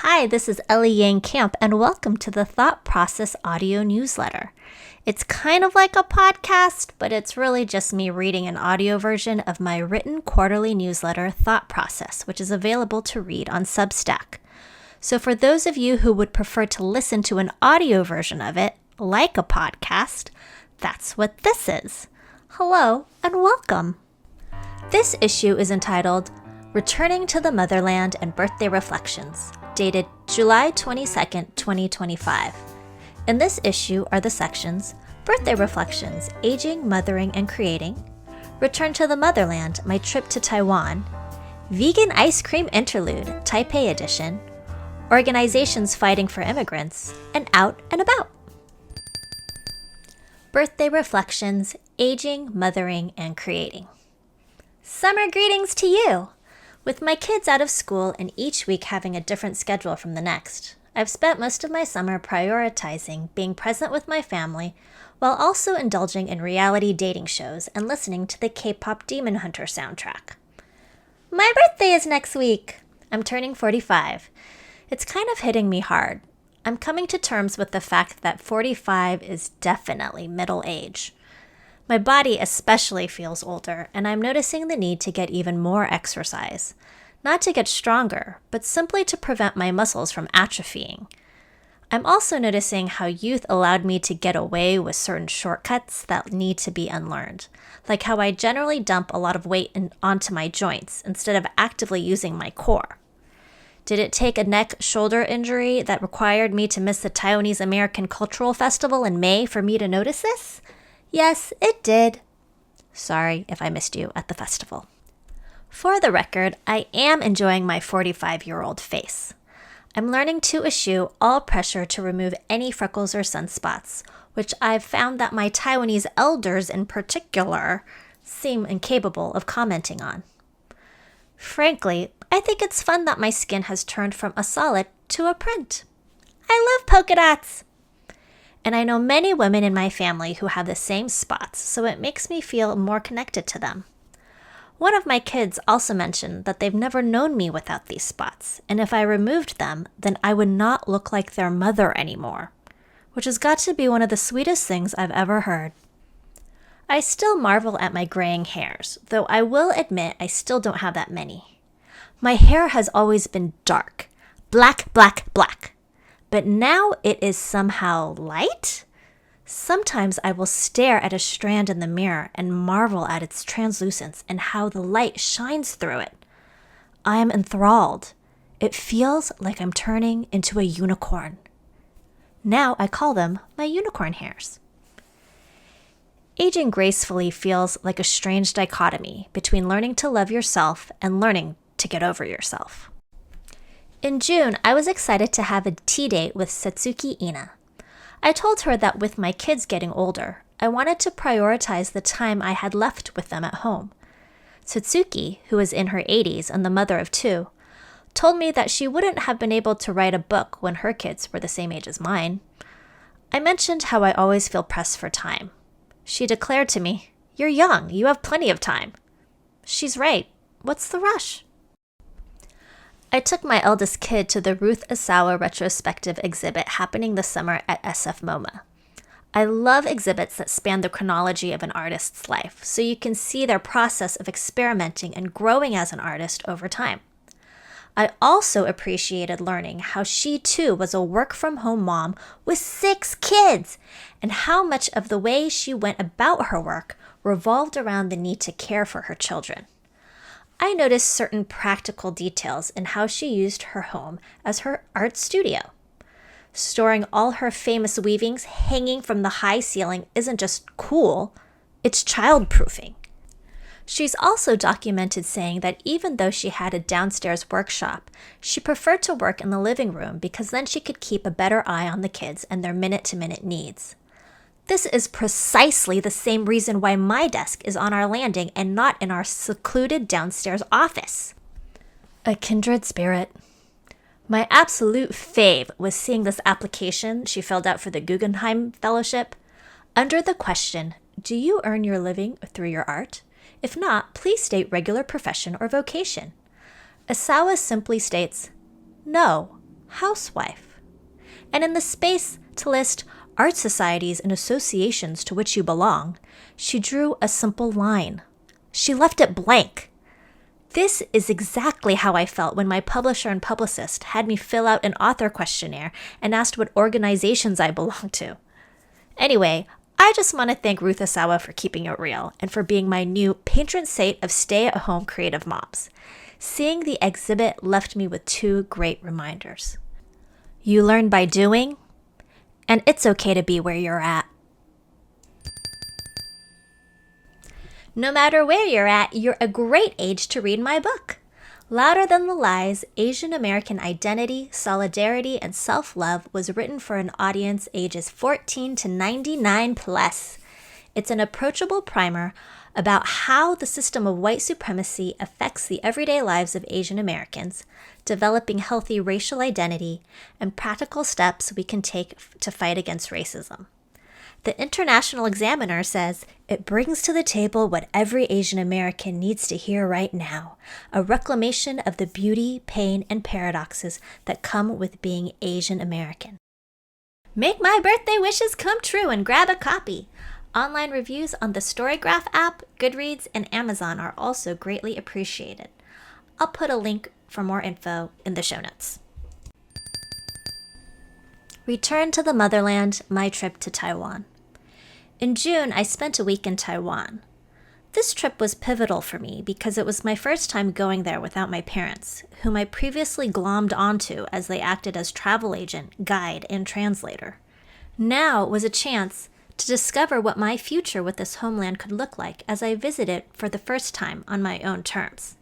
Hi, this is Ellie Yang Camp, and welcome to the Thought Process audio newsletter. It's kind of like a podcast, but it's really just me reading an audio version of my written quarterly newsletter, Thought Process, which is available to read on Substack. So for those of you who would prefer to listen to an audio version of it, like a podcast, that's what this is. Hello and welcome. This issue is entitled Returning to the Motherland and Birthday Reflections, dated July 22nd, 2025. In this issue are the sections Birthday Reflections, Aging, Mothering, and Creating, Return to the Motherland, My Trip to Taiwan, Vegan Ice Cream Interlude, Taipei Edition, Organizations Fighting for Immigrants, and Out and About. Birthday Reflections, Aging, Mothering, and Creating. Summer greetings to you! With my kids out of school and each week having a different schedule from the next, I've spent most of my summer prioritizing being present with my family while also indulging in reality dating shows and listening to the K-pop Demon Hunter soundtrack. My birthday is next week! I'm turning 45. It's kind of hitting me hard. I'm coming to terms with the fact that 45 is definitely middle age. My body especially feels older, and I'm noticing the need to get even more exercise. Not to get stronger, but simply to prevent my muscles from atrophying. I'm also noticing how youth allowed me to get away with certain shortcuts that need to be unlearned, like how I generally dump a lot of weight onto my joints instead of actively using my core. Did it take a neck-shoulder injury that required me to miss the Taiwanese American Cultural Festival in May for me to notice this? Yes, it did. Sorry if I missed you at the festival. For the record, I am enjoying my 45-year-old face. I'm learning to eschew all pressure to remove any freckles or sunspots, which I've found that my Taiwanese elders in particular seem incapable of commenting on. Frankly, I think it's fun that my skin has turned from a solid to a print. I love polka dots! And I know many women in my family who have the same spots, so it makes me feel more connected to them. One of my kids also mentioned that they've never known me without these spots, and if I removed them, then I would not look like their mother anymore, which has got to be one of the sweetest things I've ever heard. I still marvel at my graying hairs, though I will admit I still don't have that many. My hair has always been dark, black, black, black. But now it is somehow light? Sometimes I will stare at a strand in the mirror and marvel at its translucence and how the light shines through it. I am enthralled. It feels like I'm turning into a unicorn. Now I call them my unicorn hairs. Aging gracefully feels like a strange dichotomy between learning to love yourself and learning to get over yourself. In June, I was excited to have a tea date with Setsuki Ina. I told her that with my kids getting older, I wanted to prioritize the time I had left with them at home. Setsuki, who is in her 80s and the mother of 2, told me that she wouldn't have been able to write a book when her kids were the same age as mine. I mentioned how I always feel pressed for time. She declared to me, "You're young, you have plenty of time." She's right. What's the rush? I took my eldest kid to the Ruth Asawa retrospective exhibit happening this summer at SF MoMA. I love exhibits that span the chronology of an artist's life, so you can see their process of experimenting and growing as an artist over time. I also appreciated learning how she too was a work-from-home mom with 6 kids, and how much of the way she went about her work revolved around the need to care for her children. I noticed certain practical details in how she used her home as her art studio. Storing all her famous weavings hanging from the high ceiling isn't just cool, it's child-proofing. She's also documented saying that even though she had a downstairs workshop, she preferred to work in the living room because then she could keep a better eye on the kids and their minute-to-minute needs. This is precisely the same reason why my desk is on our landing and not in our secluded downstairs office. A kindred spirit. My absolute fave was seeing this application she filled out for the Guggenheim Fellowship. Under the question, "Do you earn your living through your art? If not, please state regular profession or vocation." Asawa simply states, "No, housewife. And in the space to list art societies and associations to which you belong, she drew a simple line. She left it blank. This is exactly how I felt when my publisher and publicist had me fill out an author questionnaire and asked what organizations I belonged to. Anyway, I just want to thank Ruth Asawa for keeping it real and for being my new patron saint of stay-at-home creative moms. Seeing the exhibit left me with two great reminders. You learn by doing, and it's okay to be where you're at. No matter where you're at, you're a great age to read my book. Louder Than the Lies, Asian American Identity, Solidarity, and Self-Love was written for an audience ages 14 to 99 plus. It's an approachable primer about how the system of white supremacy affects the everyday lives of Asian Americans, developing healthy racial identity, and practical steps we can take to fight against racism. The International Examiner says, it brings to the table what every Asian American needs to hear right now, a reclamation of the beauty, pain, and paradoxes that come with being Asian American. Make my birthday wishes come true and grab a copy. Online reviews on the Storygraph app, Goodreads, and Amazon are also greatly appreciated. I'll put a link for more info in the show notes. Return to the Motherland, my trip to Taiwan. In June, I spent a week in Taiwan. This trip was pivotal for me because it was my first time going there without my parents, whom I previously glommed onto as they acted as travel agent, guide, and translator. Now was a chance to discover what my future with this homeland could look like as I visited for the first time on my own terms.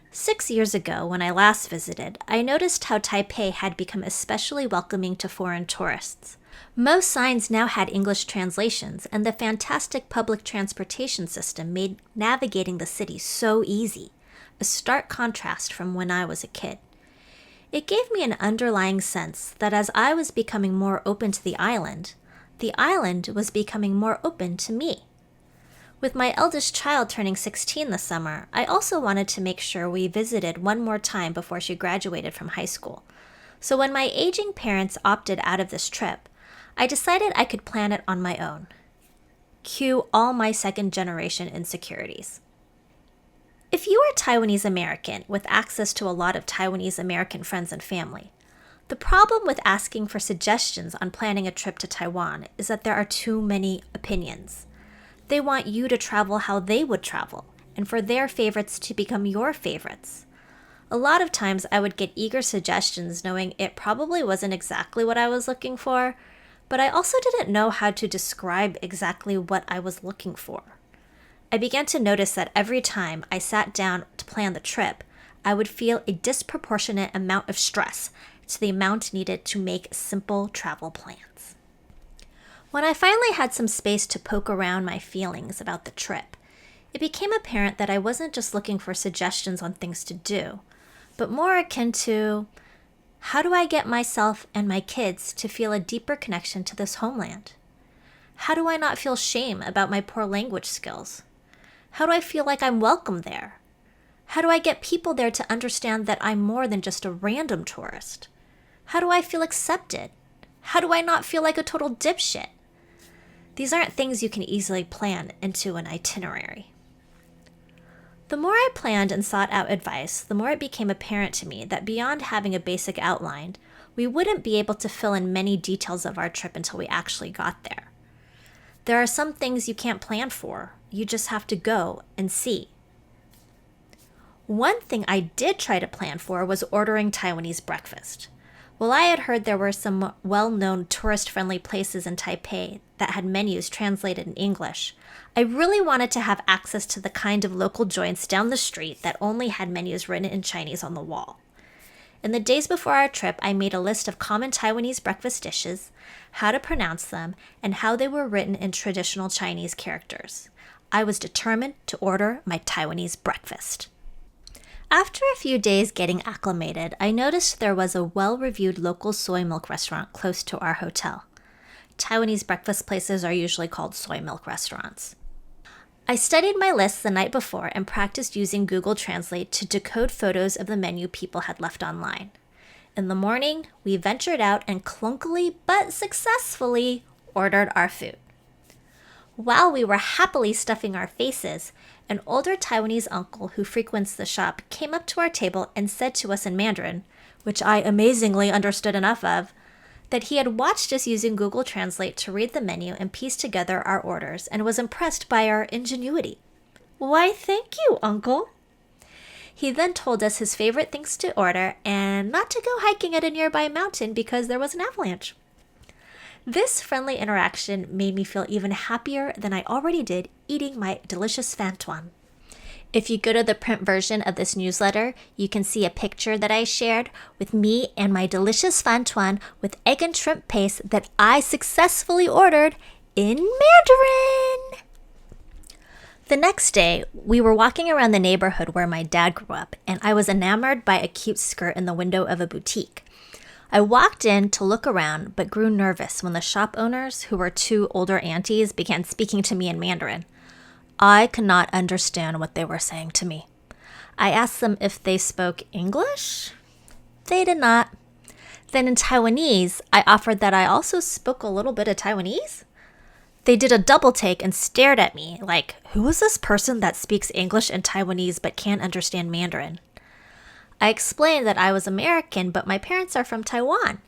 6 years ago, when I last visited, I noticed how Taipei had become especially welcoming to foreign tourists. Most signs now had English translations, and the fantastic public transportation system made navigating the city so easy, a stark contrast from when I was a kid. It gave me an underlying sense that as I was becoming more open to the island was becoming more open to me. With my eldest child turning 16 this summer, I also wanted to make sure we visited one more time before she graduated from high school. So when my aging parents opted out of this trip, I decided I could plan it on my own. Cue all my second-generation insecurities. If you are Taiwanese American with access to a lot of Taiwanese American friends and family, the problem with asking for suggestions on planning a trip to Taiwan is that there are too many opinions. They want you to travel how they would travel, and for their favorites to become your favorites. A lot of times I would get eager suggestions knowing it probably wasn't exactly what I was looking for, but I also didn't know how to describe exactly what I was looking for. I began to notice that every time I sat down to plan the trip, I would feel a disproportionate amount of stress to the amount needed to make simple travel plans. When I finally had some space to poke around my feelings about the trip, it became apparent that I wasn't just looking for suggestions on things to do, but more akin to, how do I get myself and my kids to feel a deeper connection to this homeland? How do I not feel shame about my poor language skills? How do I feel like I'm welcome there? How do I get people there to understand that I'm more than just a random tourist? How do I feel accepted? How do I not feel like a total dipshit? These aren't things you can easily plan into an itinerary. The more I planned and sought out advice, the more it became apparent to me that beyond having a basic outline, we wouldn't be able to fill in many details of our trip until we actually got there. There are some things you can't plan for. You just have to go and see. One thing I did try to plan for was ordering Taiwanese breakfast. While I had heard there were some well-known tourist-friendly places in Taipei that had menus translated in English, I really wanted to have access to the kind of local joints down the street that only had menus written in Chinese on the wall. In the days before our trip, I made a list of common Taiwanese breakfast dishes, how to pronounce them, and how they were written in traditional Chinese characters. I was determined to order my Taiwanese breakfast. After a few days getting acclimated, I noticed there was a well-reviewed local soy milk restaurant close to our hotel. Taiwanese breakfast places are usually called soy milk restaurants. I studied my list the night before and practiced using Google Translate to decode photos of the menu people had left online. In the morning, we ventured out and clunkily but successfully ordered our food. While we were happily stuffing our faces, an older Taiwanese uncle who frequents the shop came up to our table and said to us in Mandarin, which I amazingly understood enough of, that he had watched us using Google Translate to read the menu and piece together our orders and was impressed by our ingenuity. Why, thank you, Uncle. He then told us his favorite things to order and not to go hiking at a nearby mountain because there was an avalanche. This friendly interaction made me feel even happier than I already did eating my delicious fan tuan. If you go to the print version of this newsletter, you can see a picture that I shared with me and my delicious fan tuan with egg and shrimp paste that I successfully ordered in Mandarin. The next day, we were walking around the neighborhood where my dad grew up, and I was enamored by a cute skirt in the window of a boutique. I walked in to look around, but grew nervous when the shop owners, who were two older aunties, began speaking to me in Mandarin. I could not understand what they were saying to me. I asked them if they spoke English. They did not. Then in Taiwanese, I offered that I also spoke a little bit of Taiwanese. They did a double take and stared at me like, who is this person that speaks English and Taiwanese but can't understand Mandarin? I explained that I was American, but my parents are from Taiwan.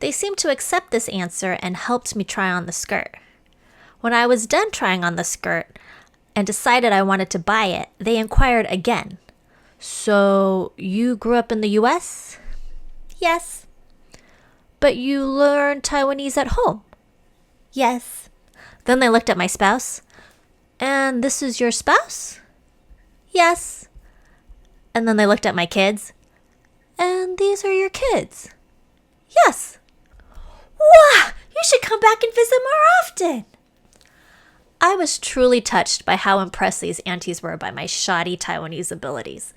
They seemed to accept this answer and helped me try on the skirt. When I was done trying on the skirt and decided I wanted to buy it, they inquired again. So, you grew up in the US? Yes. But you learned Taiwanese at home? Yes. Then they looked at my spouse. And this is your spouse? Yes. And then they looked at my kids. And these are your kids? Yes. Wow, you should come back and visit more often. I was truly touched by how impressed these aunties were by my shoddy Taiwanese abilities.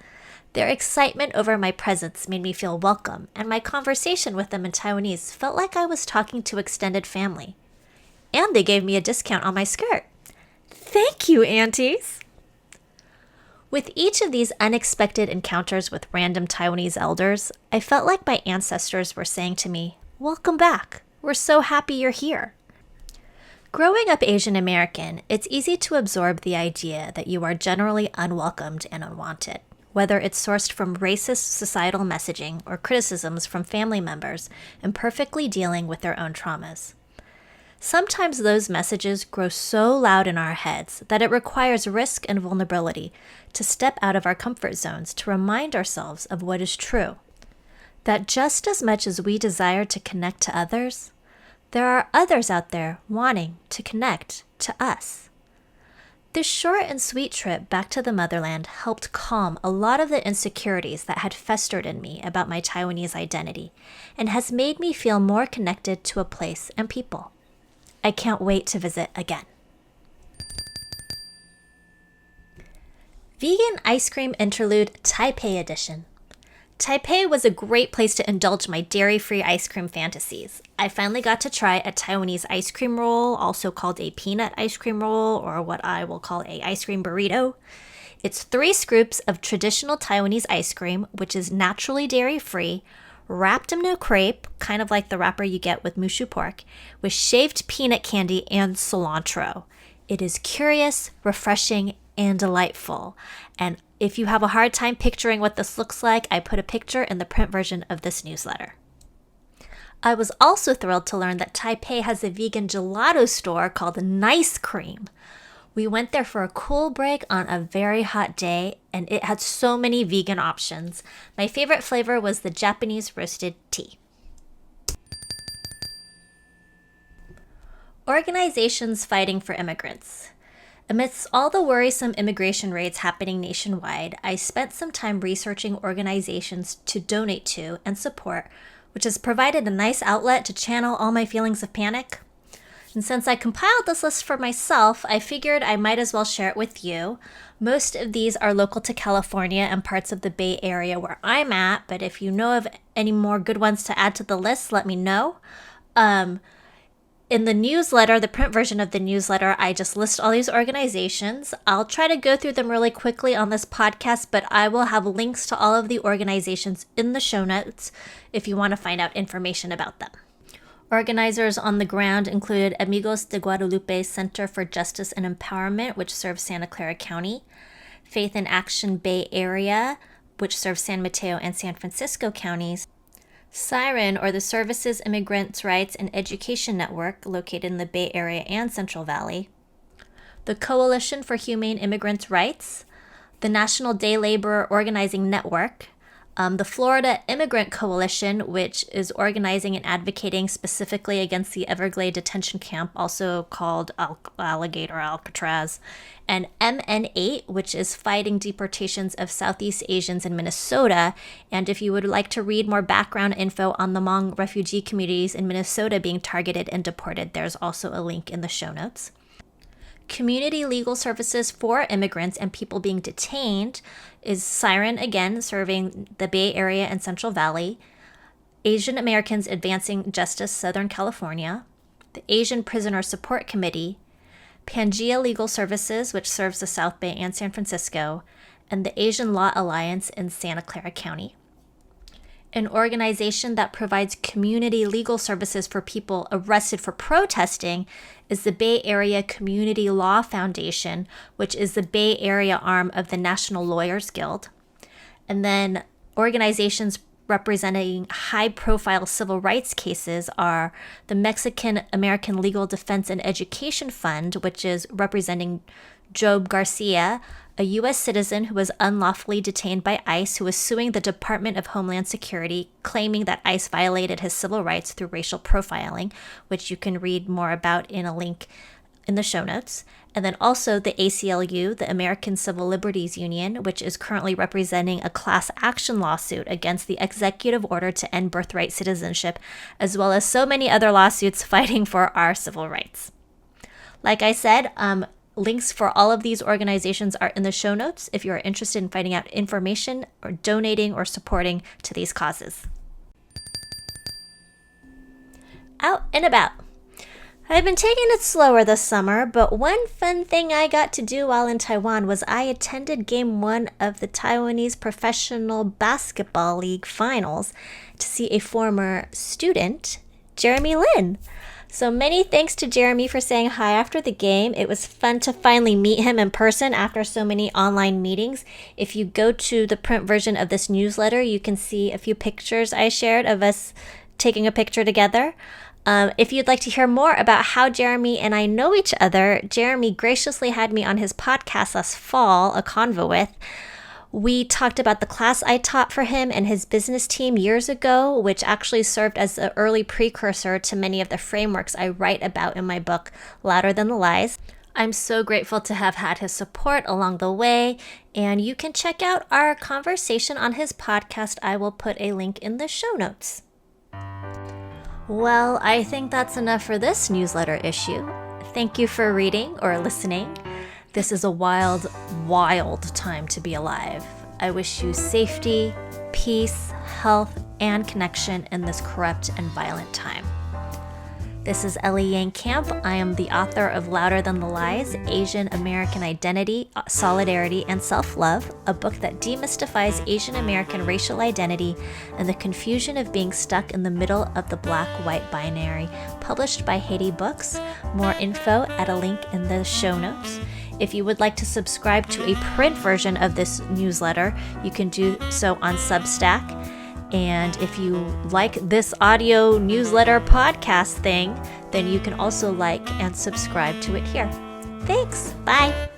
Their excitement over my presence made me feel welcome, and my conversation with them in Taiwanese felt like I was talking to extended family. And they gave me a discount on my skirt. Thank you, aunties. With each of these unexpected encounters with random Taiwanese elders, I felt like my ancestors were saying to me, welcome back. We're so happy you're here. Growing up Asian American, it's easy to absorb the idea that you are generally unwelcomed and unwanted, whether it's sourced from racist societal messaging or criticisms from family members imperfectly dealing with their own traumas. Sometimes those messages grow so loud in our heads that it requires risk and vulnerability to step out of our comfort zones to remind ourselves of what is true. That just as much as we desire to connect to others, there are others out there wanting to connect to us. This short and sweet trip back to the motherland helped calm a lot of the insecurities that had festered in me about my Taiwanese identity and has made me feel more connected to a place and people. I can't wait to visit again. Vegan Ice Cream Interlude Taipei Edition. Taipei was a great place to indulge my dairy-free ice cream fantasies. I finally got to try a Taiwanese ice cream roll, also called a peanut ice cream roll, or what I will call a ice cream burrito. It's 3 scoops of traditional Taiwanese ice cream, which is naturally dairy-free, wrapped in a crepe, kind of like the wrapper you get with mushu pork, with shaved peanut candy and cilantro. It is curious, refreshing, and delightful. And if you have a hard time picturing what this looks like, I put a picture in the print version of this newsletter. I was also thrilled to learn that Taipei has a vegan gelato store called Nice Cream. We went there for a cool break on a very hot day, and it had so many vegan options. My favorite flavor was the Japanese roasted tea. Organizations fighting for immigrants. Amidst all the worrisome immigration raids happening nationwide, I spent some time researching organizations to donate to and support, which has provided a nice outlet to channel all my feelings of panic. And since I compiled this list for myself, I figured I might as well share it with you. Most of these are local to California and parts of the Bay Area where I'm at, but if you know of any more good ones to add to the list, let me know. In the newsletter, the print version of the newsletter, I just list all these organizations. I'll try to go through them really quickly on this podcast, but I will have links to all of the organizations in the show notes if you want to find out information about them. Organizers on the ground include Amigos de Guadalupe Center for Justice and Empowerment, which serves Santa Clara County, Faith in Action Bay Area, which serves San Mateo and San Francisco counties, Siren, or the Services, Immigrants, Rights, and Education Network, located in the Bay Area and Central Valley, the Coalition for Humane Immigrants' Rights, the National Day Laborer Organizing Network, the Florida Immigrant Coalition, which is organizing and advocating specifically against the Everglades detention camp, also called Alligator Alcatraz, and MN8, which is fighting deportations of Southeast Asians in Minnesota. And if you would like to read more background info on the Hmong refugee communities in Minnesota being targeted and deported, there's also a link in the show notes. Community Legal Services for Immigrants and People Being Detained is Siren, again, serving the Bay Area and Central Valley, Asian Americans Advancing Justice, Southern California, the Asian Prisoner Support Committee, Pangea Legal Services, which serves the South Bay and San Francisco, and the Asian Law Alliance in Santa Clara County. An organization that provides community legal services for people arrested for protesting is the Bay Area Community Law Foundation, which is the Bay Area arm of the National Lawyers Guild. And then organizations representing high-profile civil rights cases are the Mexican American Legal Defense and Education Fund, which is representing Job Garcia, a U.S. citizen who was unlawfully detained by ICE, who was suing the Department of Homeland Security, claiming that ICE violated his civil rights through racial profiling, which you can read more about in a link in the show notes. And then also the ACLU, the American Civil Liberties Union, which is currently representing a class action lawsuit against the executive order to end birthright citizenship, as well as so many other lawsuits fighting for our civil rights. Like I said, links for all of these organizations are in the show notes if you are interested in finding out information or donating or supporting to these causes. Out and about. I've been taking it slower this summer, but one fun thing I got to do while in Taiwan was I attended Game 1 of the Taiwanese Professional Basketball League Finals to see a former student, Jeremy Lin. So many thanks to Jeremy for saying hi after the game. It was fun to finally meet him in person after so many online meetings. If you go to the print version of this newsletter, you can see a few pictures I shared of us taking a picture together. If you'd like to hear more about how Jeremy and I know each other, Jeremy graciously had me on his podcast last fall, A Convo With. We talked about the class I taught for him and his business team years ago, which actually served as an early precursor to many of the frameworks I write about in my book, Louder Than the Lies. I'm so grateful to have had his support along the way, and you can check out our conversation on his podcast. I will put a link in the show notes. Well, I think that's enough for this newsletter issue. Thank you for reading or listening. This is a wild, wild time to be alive. I wish you safety, peace, health, and connection in this corrupt and violent time. This is Ellie Yang Camp. I am the author of Louder Than the Lies, Asian American Identity, Solidarity, and Self-Love, a book that demystifies Asian American racial identity and the confusion of being stuck in the middle of the black-white binary, published by Haiti Books. More info at a link in the show notes. If you would like to subscribe to a print version of this newsletter, you can do so on Substack. And if you like this audio newsletter podcast thing, then you can also like and subscribe to it here. Thanks. Bye.